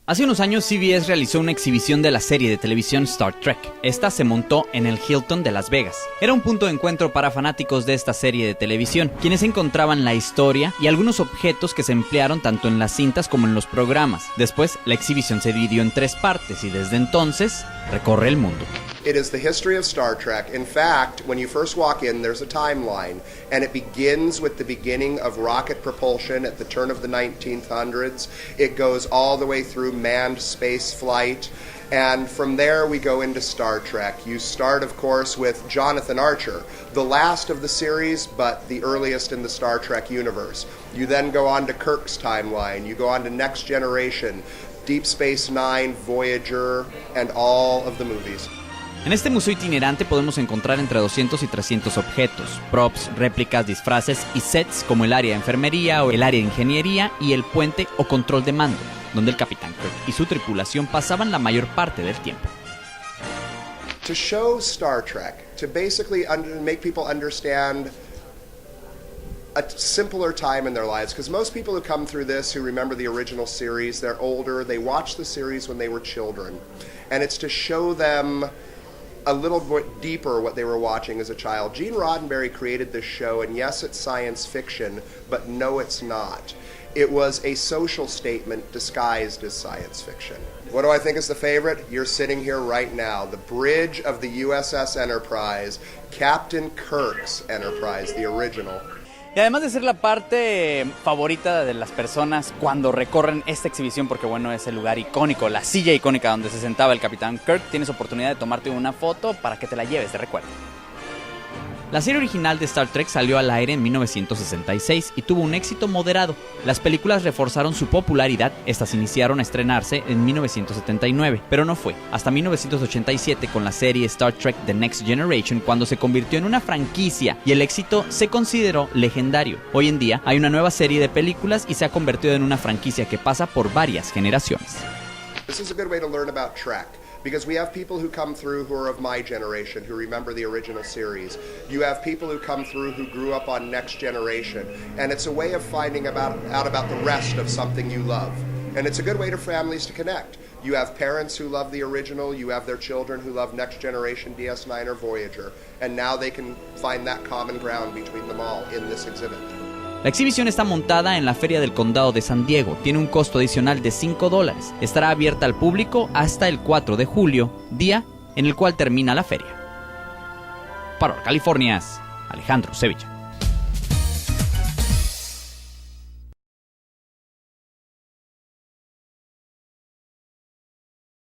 Hace unos años CBS realizó una exhibición de la serie de televisión Star Trek. Esta se montó en el Hilton de Las Vegas. Era un punto de encuentro para fanáticos de esta serie de televisión, quienes encontraban la historia y algunos objetos que se emplearon tanto en las cintas como en los programas. Después, la exhibición se dividió en 3 partes y desde entonces recorre el mundo. It is the history of Star Trek. In fact, when you first walk in, there's a timeline, and it begins with the beginning of rocket propulsion at the turn of the 1900s. It goes all the way through manned space flight, and from there we go into Star Trek. You start, of course, with Jonathan Archer, the last of the series, but the earliest in the Star Trek universe. You then go on to Kirk's timeline. You go on to Next Generation, Deep Space Nine, Voyager, and all of the movies. En este museo itinerante podemos encontrar entre 200 y 300 objetos, props, réplicas, disfraces y sets como el área de enfermería o el área de ingeniería y el puente o control de mando, donde el capitán Kirk y su tripulación pasaban la mayor parte del tiempo. To show Star Trek, to basically make people understand a simpler time in their lives, because most people who come through this who remember the original series, they're older, they watched the series when they were children, and it's to show them a little bit deeper what they were watching as a child. Gene Roddenberry created this show, and yes, it's science fiction, but no, it's not. It was a social statement disguised as science fiction. What do I think is the favorite? You're sitting here right now. The bridge of the USS Enterprise, Captain Kirk's Enterprise, the original. Y además de ser la parte favorita de las personas cuando recorren esta exhibición, porque bueno, es el lugar icónico, la silla icónica donde se sentaba el capitán Kirk, tienes oportunidad de tomarte una foto para que te la lleves de recuerdo. La serie original de Star Trek salió al aire en 1966 y tuvo un éxito moderado. Las películas reforzaron su popularidad, estas iniciaron a estrenarse en 1979, pero no fue hasta 1987 con la serie Star Trek The Next Generation cuando se convirtió en una franquicia y el éxito se consideró legendario. Hoy en día hay una nueva serie de películas y se ha convertido en una franquicia que pasa por varias generaciones. This is a good way to learn about Trek. Because we have people who come through who are of my generation, who remember the original series. You have people who come through who grew up on Next Generation. And it's a way of finding out about the rest of something you love. And it's a good way for families to connect. You have parents who love the original, you have their children who love Next Generation, DS9 or Voyager. And now they can find that common ground between them all in this exhibit. La exhibición está montada en la Feria del Condado de San Diego, tiene un costo adicional de $5. Estará abierta al público hasta el 4 de julio, día en el cual termina la feria. Para California, Alejandro Sevilla.